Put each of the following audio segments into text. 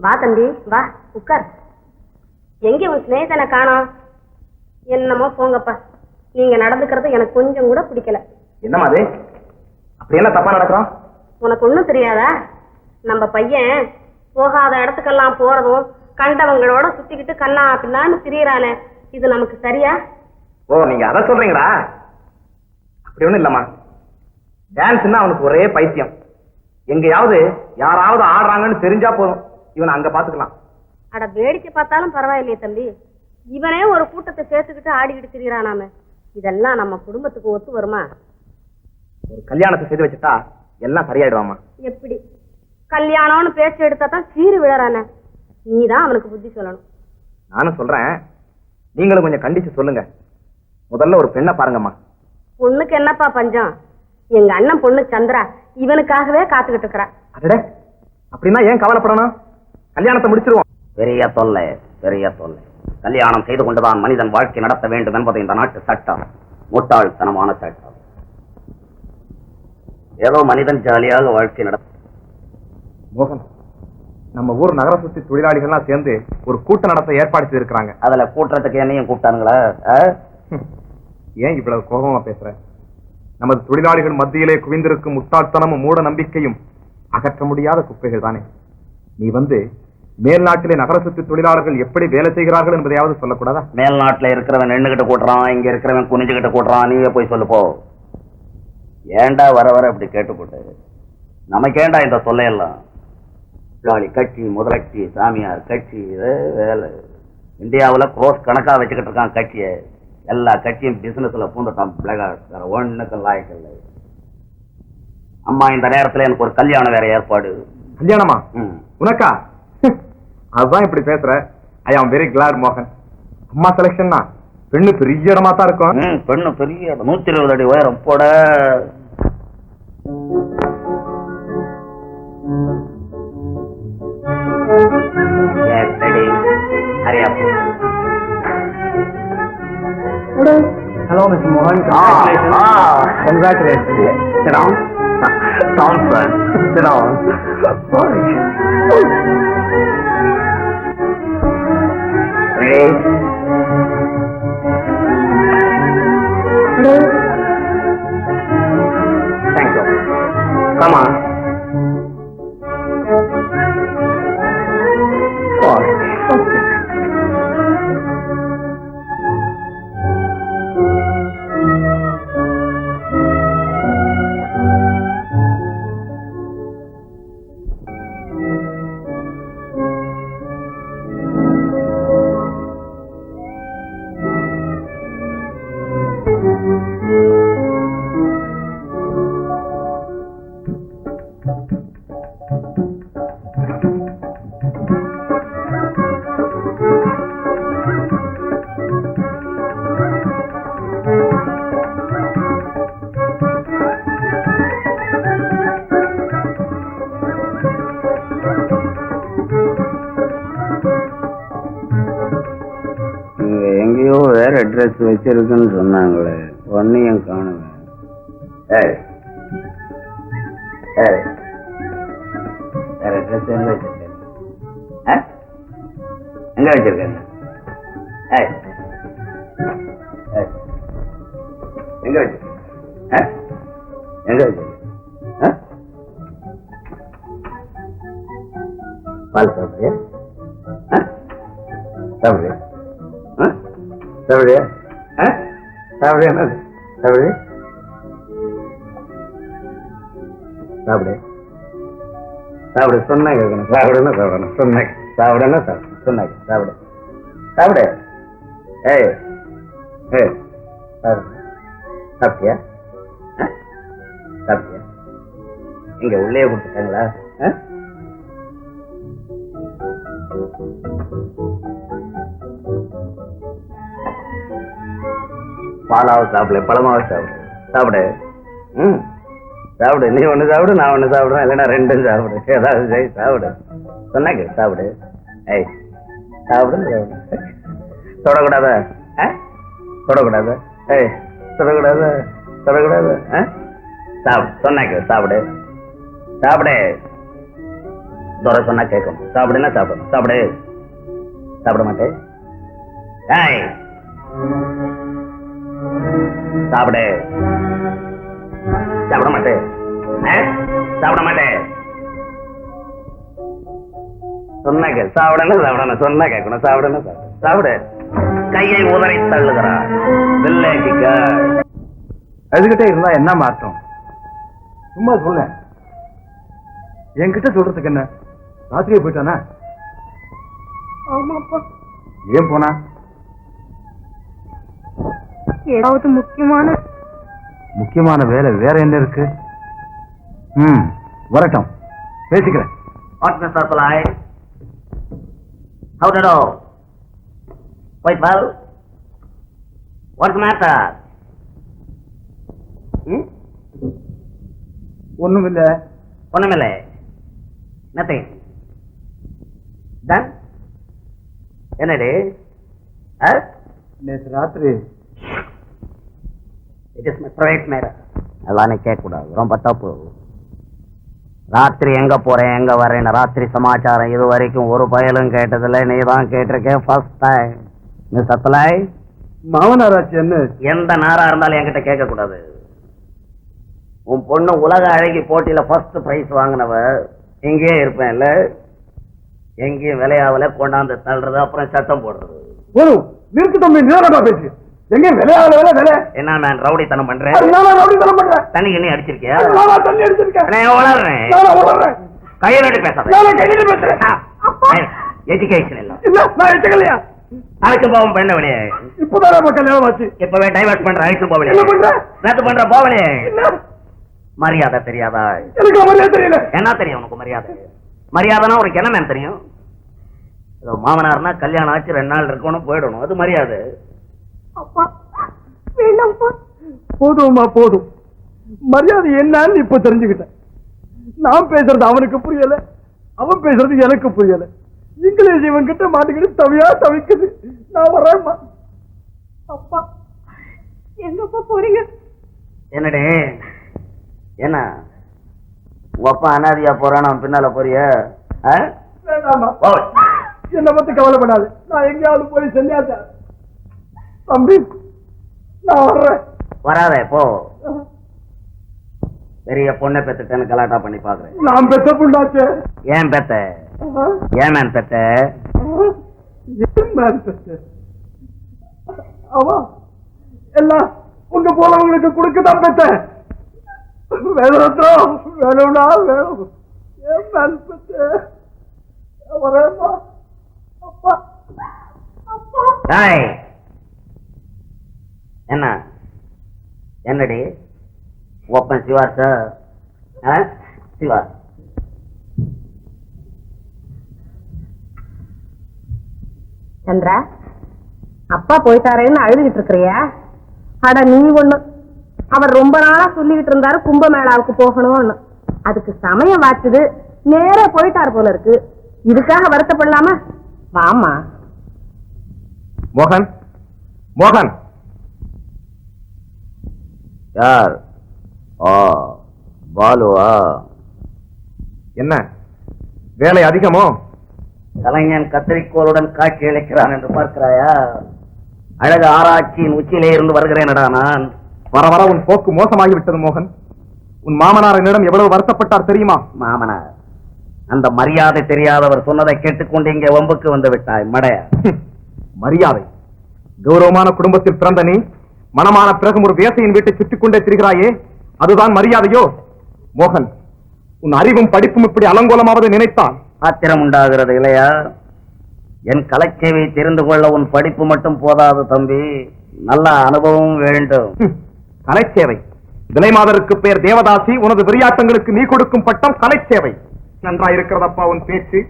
வா தம்பி வா உட்கார். எங்க உன் சிநேகிதனை காணோம்? என்னமோ போங்கப்பா, நீங்க நடந்துக்கிறது எனக்கு கொஞ்சம் கூட பிடிக்கல. என்னமா அது? அப்படி என்ன தப்பா நடக்கிறோம்? உனக்கு ஒண்ணும் தெரியாதா? நம்ம பையன் போகாத இடத்துக்கெல்லாம் போறதும் கண்டவங்களோட சுத்திக்கிட்டு கண்ணா பின்னான்னு திரியறானே, இது நமக்கு சரியா? ஓ, நீங்க அதை சொல்றீங்களா? அப்படி ஒண்ணும் இல்லம்மா. டான்ஸ்னா அவனுக்கு ஒரே பைத்தியம். எங்கேயாவது யாராவது ஆடுறாங்கன்னு தெரிஞ்சா போதும், இவனை அங்க பாத்துக்கலாம். அட வேடிக்கை பார்த்தாலும் பரவாயில்லையே தம்பி, இவனே ஒரு கூட்டத்தை சேர்த்துக்கிட்டு ஆடிக்கிட்டு திரியறானாமே, இதெல்லாம் நம்ம குடும்பத்துக்கு ஒத்து வருமா? ஒரு கல்யாணத்தை செய்து வச்சுட்டா எல்லாம் சரியாயிடுவாமா. எப்படி கல்யாணம்னு பேச்சு எடுத்தா தான் சீறு விழறானே, நீதான் அவனுக்கு புத்தி சொல்லணும். நானும் சொல்றேன், நீங்களும் கொஞ்சம் கண்டிச்சு சொல்லுங்க. முதல்ல ஒரு பெண்ணை பாருங்கம்மா. பொண்ணுக்கு என்னப்பா பஞ்சம்? எங்க அண்ணன் பொண்ணு சந்திரா இவனுக்காகவே காத்துக்கிட்டு இருக்கிறா. அடடே, அப்படின்னா ஏன் கவலைப்படணும்? கல்யாணத்தை முடிச்சிருவோம். பெரிய தொல்லை, பெரிய தொல்லை. கல்யாணம் செய்து கொண்டுதான் மனிதன் வாழ்க்கை நடத்த வேண்டும் என்பது இந்த நாட்டு சட்டம். முட்டாள்தனமான சட்டம். ஏதோ மனிதன் ஜாலியாக வாழ்க்கை நடத்த. மோகன், நம்ம ஊர் நகர சுத்தி தொழிலாளிகள்லாம் சேர்ந்து ஒரு கூட்டம் நடத்த ஏற்பாடு செய்திருக்கிறாங்க. அதுல கூட்டுறதுக்கு என்னையும் கூப்பிட்டானுங்களா? ஏன் இவ்வளவு கோபமா பேசுற? நமது தொழிலாளிகள் மத்தியிலே குவிந்திருக்கும் முட்டாள்தனமும் மூட நம்பிக்கையும் அகற்ற முடியாத குப்பைகள் தானே. நீ வந்து மேல்நாட்டிலே நகர சுத்தி தொழிலாளர்கள் எப்படி வேலை செய்கிறார்கள் என்பதையாவது சொல்லக்கூடாதா? மேல்நாட்டுல இருக்கிறவன் நின்னுகிட்டு கூட்டுறான், இங்க இருக்கிறவன் குனிஞ்சுகிட்டு கூட்டுறான். நீயே போய் சொல்லு போ. ஏண்டா வர வர இப்படி கேட்டுக்கொண்டு? நமக்கேண்டா இந்த தொல்லையெல்லாம்? தொழிலாளி கட்சி, முதலட்சி, சாமியார் கட்சி, வேலை. இந்தியாவில் க்ரோஸ் கணக்கா வச்சுக்கிட்டு இருக்கான் கட்சியை. எல்லா கட்சியும் பிசினஸ்ல பூந்துட்டான். வேற ஒண்ணுக்கு லாயக்கல்ல. அம்மா, இந்த நேரத்துல எனக்கு ஒரு கல்யாணம் வேற ஏற்பாடு. கல்யாணமா? உனக்கா? அதுதான் இப்படி பேசுற. ஐ ஆம் வெரி கிளாட் மோகன். அம்மா செலக்ஷன் தான். பெண்ணு பெரிய இடமா தான் இருக்கும். பெண்ணு பெரிய 120 அடி உயரம் போட. Hello, Mr. Mohan. Congratulations. Sit down. Down, friend. Sit down. Ready? Thank you. Come on. எங்கேயோ வேற அட்ரஸ் வச்சிருக்குன்னு சொன்னாங்களே, ஒன்னையும் காணுவேன். வேற அட்ரஸ் எங்க வச்சிருக்கேன்? எங்க வச்சிருக்கேங்க? எங்க வச்சிருக்கேன்? எங்க வச்சிருக்கேன்? பால் சாப்பிடுறியா? சாப்பிடுறியா? சாப்பிடுறியா? சாப்பிடுறியா? சாப்பிடுறியா? சாப்பிடு. சாப்பிடு. சொன்ன கேட்கணும். சாப்பிடுன்னா சாப்பிடணும். சொன்ன சாப்பிடுன்னா சாப்பிடணும். சொன்ன சாப்பிடு. சாப்பிடு. ஏய் ஏய் சாப்பிடு. சாப்பிட்டியா? சாப்பிட்டியா? இங்க உள்ளே கொடுத்துட்டாங்களா? பாலாவை சாப்பிடல, பழமாவை சாப்பிடு. சாப்பிடு. சாப்பிடு. நீ ஒண்ணு சாப்பிடு, நான் ஒண்ணு சாப்பிடுவேன். இல்லைன்னா ரெண்டும் சாப்பிடு. ஏதாவது செய். சாப்பிடு. சொன்னாங்க சாப்பிடு. ஏய் சாப்பிடு. தொடக்கூடாத? தொடக்கூடாது. ஏய் தொடக்கூடாது. தொடக்கூடாது. சாப்பிடு. சொன்னாங்க சாப்பிடு. சாப்பிடு. துரை சொன்னா கேட்கணும். சாப்பிடுன்னா சாப்பிடணும். சாப்பிடு. சாப்பிட மாட்டேன். ஏய், சாப்பிடு. சாப்பிட மாட்டேன். சாப்பிட மாட்டேன். சொன்ன கேள். சாப்பிடணும் சாப்பிடணும். சொன்ன கேட்கணும். சாப்பிடணும் சாப்பிடு. கையை உதறி தள்ளுகிறார். அதுகிட்ட இருந்தா என்ன மாற்றம்? சும்மா சொல்ல. என்கிட்ட சொல்றதுக்கு என்ன? ராத்திரியே போயிட்டானா? ஆமாப்பா. ஏன் போனா? ஏதாவது முக்கியமான வேலை வேற என்ன இருக்கு? வரட்டும், பேசிக்கிறேன். What Mr. Pillai? How did you? Quite well? What's the matter? ஒண்ணுமில்ல. ஒண்ணுமில்லை. Nothing. Done? என்னடி? நேற்று ராத்திரி It is my private matter. எல்லாமே கேட்கக்கூடாது, ரொம்ப தப்பு. ராத்திரி எங்க போறேன் எங்க வரேன்னு ராத்திரி சமாச்சாரம் இது வரைக்கும் ஒரு பயலும் கேட்டதில்லை. நீ தான் கேட்டிருக்கேன் ஃபர்ஸ்ட் டைம். மிஸ்டர் பிள்ளை, மாமனாராச்சு என்ன? எந்த நாரா இருந்தாலும் என்கிட்ட கேட்க கூடாது. உன் பொண்ணு உலக அழகி போட்டியில ஃபர்ஸ்ட் பிரைஸ் வாங்கினவ. எங்கேயே இருப்பேன் இல்ல, எங்கேயும் விளையாவல கொண்டாந்து தள்ளுறது, அப்புறம் சட்டம் போடுறது. நிறுத்து தம்பி, நேரமா பேசு. எங்க விளையாவல வேலை? என்ன நான் ரவுடித்தனம் பண்றேன்? தண்ணி எண்ணி அடிச்சிருக்கியா? தண்ணி அடிச்சிருக்கேன். வளர்றேன். கையில பேசாத. எஜுகேஷன் இல்ல. அழைச்சு போவோம் பெண்ண வெளியே. இப்பதான் கல்யாணம் ஆச்சு. இப்பவே டைவர்ட் பண்ற. அழைச்சு போவலே. நேத்து பண்ற போவலே. மரியாதை தெரியாதா? எனக்கு மரியாதை தெரியல. என்ன தெரியும் உனக்கு மரியாதை? மரியாதைனா உனக்கு என்ன மேம் தெரியும்? மாமனார்னா கல்யாணம் ஆச்சு 2 நாள் இருக்கணும் போயிடணும், அது மரியாதை. அப்பா வேண்டாம்ப்பா. போதும்மா போதும். மரியாதை என்னன்னு இப்ப தெரிஞ்சுக்கிட்டேன். நான் பேசுறது அவனுக்கு புரியல, அவன் பேசுறது எனக்கு புரியல. இங்கிலீஷ் இவன் கிட்ட மாட்டிக்கிட்டு தவியா தவிக்குது. நான் வரேன்மா. அப்பா எங்கப்பா போறீங்க? என்னடே என்ன உங்க அப்பா அனாதியா போறான், அவன் பின்னால போறிய? வேண்டாமா, என்னை பத்தி கவலைப்படாது. நான் எங்கேயாவது போய் செஞ்சாச்சா தம்பி, நான் வர்றேன். வராதே போ. பெரிய பொண்ணை பெத்துட்டேன்னு கலாட்டா பண்ணி பாக்குறேன். நான் பெத்த பொண்ணாச்சு. ஏன் பெத்த? ஏன் மேன் பெத்த? அவா எல்லாம் உங்க போலவங்களுக்கு கொடுக்கதான் பெத்த. வேணும் வேணும்னா வேணும். ஏன் மேன் பெத்த? வரேம்மா. அப்பா அப்பா. என்ன என்னடி ஒப்பன் சிவா சார்? சிவா சந்திரா, அப்பா போயிட்டாரேன்னு அழுதுகிட்டு இருக்கிறியா? அட நீ ஒண்ணு, அவர் ரொம்ப நாளா சொல்லிக்கிட்டு இருந்தாரு கும்பமேளாவுக்கு போகணும்னு. அதுக்கு சமயம் வாச்சுது, நேரா போயிட்டாரு போல இருக்கு. இதுக்காக வருத்தப்படலாமா? வாமா. மோகன், மோகன். யார்? பாலுவா? என்ன வேலை அதிகமோ? கலைஞன் கத்திரிக்கோளுடன் காட்சி அளிக்கிறான் என்று பார்க்கிறாயா? அழகு ஆராய்ச்சியின் உச்சியிலே இருந்து வருகிறேனடா நான். வர வர உன் போக்கு மோசமாகிவிட்டது மோகன். உன் மாமனார் என்னிடம் எவ்வளவு வருத்தப்பட்டார் தெரியுமா? மாமனார் அந்த மரியாதை தெரியாதவர் சொன்னதை கேட்டுக்கொண்டு இங்கே வம்புக்கு வந்து விட்டாய் மடைய. மரியாதை? கௌரவமான குடும்பத்தில் பிறந்த நீ மனமான பிறகும் ஒரு வேசையின் வீட்டை சுற்றிக் கொண்டே திரிகிறாயே, அதுதான் மரியாதையோ? மோகன், உன் அறிவும் படிப்பும் இப்படி அலங்கோலமாவது நினைத்தான் ஆத்திரம் உண்டாகிறது இல்லையா? என் கலைச்சேவை தெரிந்து கொள்ள உன் படிப்பு மட்டும் போதாது தம்பி, நல்ல அனுபவம் வேண்டும். கலைச்சேவை? விலைமாதருக்கு பெயர் தேவதாசி, உனது விளையாட்டங்களுக்கு நீ கொடுக்கும் பட்டம் கலைச்சேவை. நன்றாயிருக்கிறதப்பா உன் பேச்சு.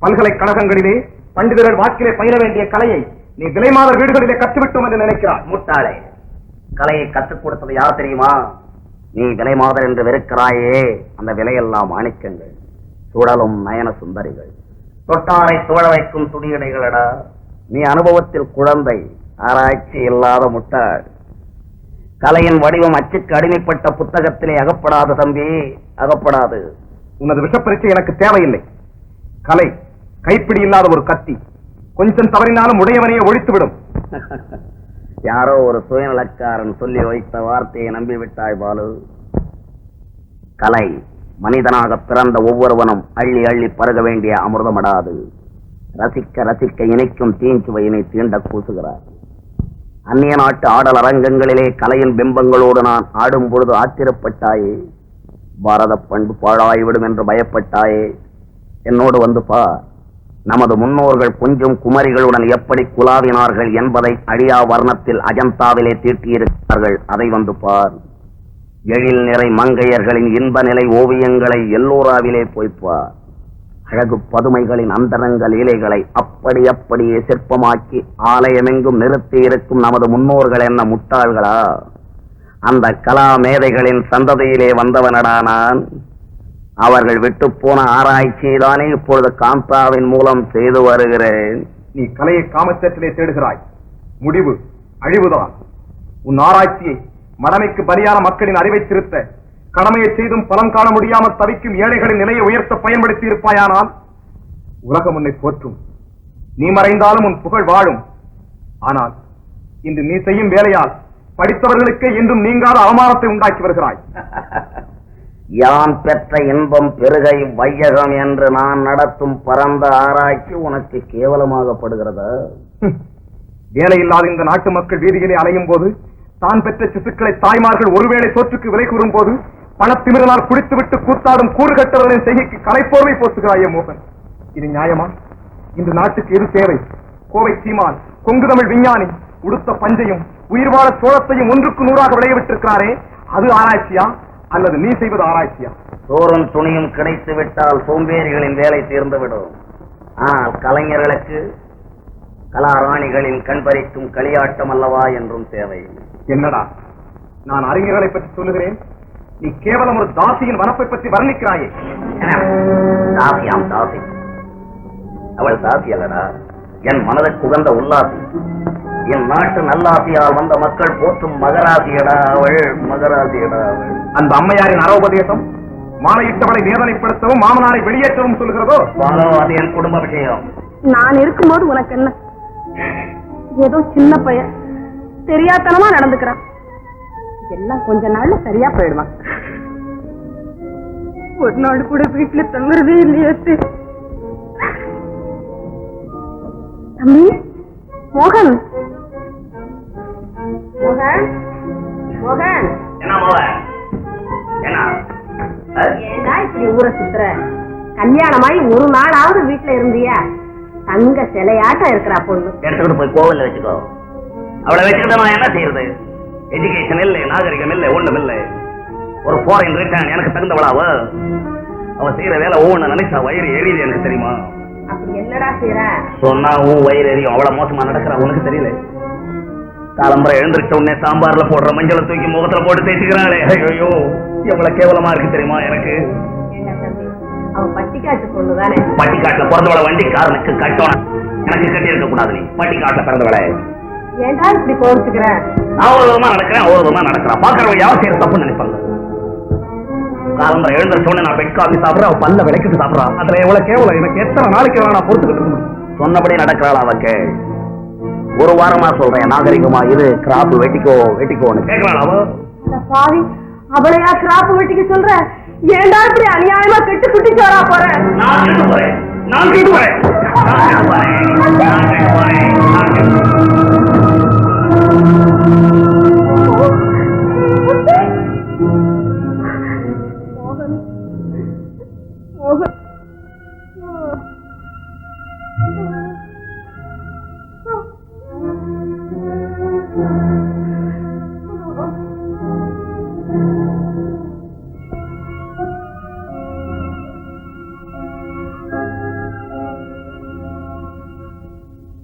பல்கலைக்கழகங்களிலே பண்டிதர்கள் வாக்கிலே பயிர வேண்டிய கலையை நீ விலைமாதர் வீடுகளிலே கற்றுவிட்டோம் என்று நினைக்கிறார். முட்டாளே, கலையை கற்றுக் கொடுத்தது யார் தெரியுமா? நீ விலைமாதர் என்று வெறுக்கிறாயே, அந்த விலையெல்லாம் மாணிக்கங்கள், சுழலும் நயன சுந்தரிகள், தொட்டாரை சூழ வைக்கும் துணியடைகளடா. நீ அனுபவத்தில் குழந்தை, ஆராய்ச்சி இல்லாத முட்டாள். கலையின் வடிவம் அச்சுக்கு அடிமைப்பட்ட புத்தகத்திலே அகப்படாது தம்பி, அகப்படாது. உனது விஷப்பரீட்சை எனக்கு தேவையில்லை. கலை கைப்பிடி இல்லாத ஒரு கத்தி, கொஞ்சம் தவறினாலும் உடையவனையே ஒழித்துவிடும். யாரோ ஒரு சுயநலக்காரன் சொல்லி வைத்த வார்த்தையை நம்பிவிட்டாய் பாலு. கலை மனிதனாக பிறந்த ஒவ்வொருவனும் அள்ளி அள்ளி பருக வேண்டிய அமிர்தமடாது. ரசிக்க ரசிக்க இணைக்கும் தீஞ்சுவையினை தீண்ட கூசுகிறார். அந்நிய நாட்டு ஆடல் அரங்கங்களிலே கலையின் பிம்பங்களோடு நான் ஆடும் பொழுது ஆத்திரப்பட்டாயே, பாரத பண்பு பாழாய்விடும் என்று பயப்பட்டாயே. என்னோடு வந்து பார், நமது முன்னோர்கள் கொஞ்சம் குமரிகளுடன் எப்படி குலாவினார்கள் என்பதை அழியா வர்ணத்தில் அஜந்தாவிலே தீட்டியிருக்கிறார்கள். அதை வந்து பார். எழில் நிறை மங்கையர்களின் இன்ப நிலை ஓவியங்களை எல்லோராவிலே போய்ப்பார். அழகு பதுமைகளின் அந்தரங்க லீலைகளை அப்படி அப்படியே சிற்பமாக்கி ஆலயமெங்கும் நிறுத்தி இருக்கும் நமது முன்னோர்கள் என்ன முட்டாள்களா? அந்த கலா மேதைகளின் சந்ததியிலே வந்தவனடா நான். அவர்கள் விட்டு போன ஆராய்ச்சியை தானே இப்பொழுது காந்தாவின் மூலம் செய்து வருகிறேன். நீ கலையை காமச்சத்திலே தேடுகிறாய், முடிவு அழிவுதான். உன் ஆராய்ச்சியை மடமைக்கு பலியான மக்களின் அறிவை திருத்த, கடமையை செய்தும் பலன் காண முடியாமல் தவிக்கும் ஏழைகளின் நிலையை உயர்த்த பயன்படுத்தி இருப்பாயானால் உலகம் உன்னை போற்றும். நீ மறைந்தாலும் உன் புகழ் வாழும். ஆனால் இன்று நீ செய்யும் வேலையால் படித்தவர்களுக்கே என்றும் நீங்காத அவமானத்தை உண்டாக்கி வருகிறாய். யான் பெற்ற இன்பம் பெருகை வையகம் என்று நான் நடத்தும் பரந்த ஆராய்ச்சி உனக்கு கேவலமாகப்படுகிறதா? வேலையில்லாத இந்த நாட்டு மக்கள் வீதிகளை அலையும் போது, தான் பெற்ற சிசுக்களை தாய்மார்கள் ஒருவேளை சோற்றுக்கு விலை கூறும் போது, பணத்திமிரனால் குடித்துவிட்டு கூத்தாடும் கூறுகட்டவர்களின் செய்கைக்கு கலைப்போர்வை போற்றுகிறாயே மோகன். இது நியாயமா? இந்த நாட்டுக்கு எது தேவை? கோவை சீமான், கொங்கு தமிழ் விஞ்ஞானி உடுத்த பஞ்சையும் உயிர்வாழ சோளத்தையும் ஒன்றுக்கு 100ஆக விளையவிட்டிருக்கிறாரே, அது ஆராய்ச்சியா அல்லது நீ செய்வது ஆராய்ச்சியா? சோறும் துணியும் கிடைத்து விட்டால் சோம்பேறிகளின் வேலை தீர்ந்துவிடும். ஆனால் கலைஞர்களுக்கு கலாராணிகளின் கண்பறிக்கும் களியாட்டம் அல்லவா என்றும் தேவை. என்னடா நான் அறிஞர்களை பற்றி சொல்லுகிறேன், நீ கேவலம் ஒரு தாசியின் வனப்பை பற்றி வர்ணிக்கிறாயே. தாசியாம் தாசி, அவள் தாசி அல்லடா, என் மனதுக்கு உகந்த உல்லாசி. என் நாட்டு நல்லாசியால் வந்த மக்கள் போற்றும் மகராசியடா அவள், மகராசியடா அவள். அந்த அம்மையாரின் அரோபதேசம் மாலையிட்டவளை வேதனைப்படுத்தவும் மாமனாரை வெளியேற்றவும் சொல்கிறதோ? அது என் குடும்ப விஷயம். நான் இருக்கும்போது உனக்கு என்ன? ஏதோ சின்ன பையன் தெரியாதனமா நடந்துக்கிறான். எல்லாம் கொஞ்ச நாள்ல சரியா போயிடுவான். ஒரு நாள் கூட வீட்டுல தங்குறதே இல்லையே. தம்பி மோகன், மோகன், மோகன், என்ன மோகன்? என்ன ஏண்டா இப்படி ஊரை சுத்துற? கல்யாணமாயி ஒரு நாளாவது வீட்டுல இருந்தியா? தங்க சிலையாட்டம் இருக்கிறா பொண்ணு. எடுத்துக்கிட்டு போய் கோவில்ல வச்சுக்கோ. அவளை வச்சுக்கிட்டு நான் என்ன செய்யறது? எஜுகேஷன் இல்லை, நாகரிகம் இல்லை, ஒண்ணும் இல்லை. ஒரு ஃபாரின் ரிட்டர்ன் எனக்கு தகுந்தவளாவ. அவ செய்யற வேலை ஒவ்வொன்னு நினைச்சா வயிறு எரியுது, எனக்கு தெரியுமா? அப்படி என்னடா செய்யற? சொன்னா உன் வயிறு எரியும். அவ்வளவு மோசமா நடக்கிறா, உனக்கு தெரியல. காலம்பரை எழுந்திருச்ச உடனே சாம்பார்ல போடுற மஞ்சளை தூக்கி முகத்துல போட்டு தேய்ச்சிக்கிறாளே, ஐயோ எவ்வளவு கேவலமா இருக்கு தெரியுமா எனக்கு? அவன் பட்டிக்காட்டு பொண்ணுதானே? பட்டிக்காட்டுல பிறந்தவளை வண்டிக்காரனுக்கு கட்டணும், எனக்கு கட்டி இருக்க கூடாது. நீ பட்டிக்காட்டுல பிறந்தவளை ஏண்டா இப்படி கோவிச்சுக்கிற? நான் ஒரு விதமா நடக்கிறேன், ஒரு விதமா நடக்கிறேன். பாக்குறவங்க யாரும் செய்யற தப்புன்னு நினைப்பாங்க. காலம்பரை எழுந்திருச்ச உடனே நான் பெட் காஃபி சாப்பிடுறேன், அவ பல்ல விளக்கிட்டு சாப்பிடறான். அதுல எவ்வளவு கேவலம்! எனக்கு எத்தனை நாளைக்கு வேணா நான் பொறுத்துக்கிட்டு சொன்னபடி நடக்கிறாள் அவக்கு. ஒரு வாரமா சொல்றேன், நாகரிகமா இரு, கிராப் வெட்டிக்கோ வெட்டிக்கோன்னு கேட்கலாம். அவ பாவி, அவளையா கிராப் வெட்டிக்க சொல்ற? ஏண்டா இப்படி அநியாயமா கெட்டு குட்டிச்சு வரா போற? நான் கேட்டு போறேன், நான் கேட்டு போறேன், நான் கேட்டு போறேன், நான் கேட்டு போறேன்.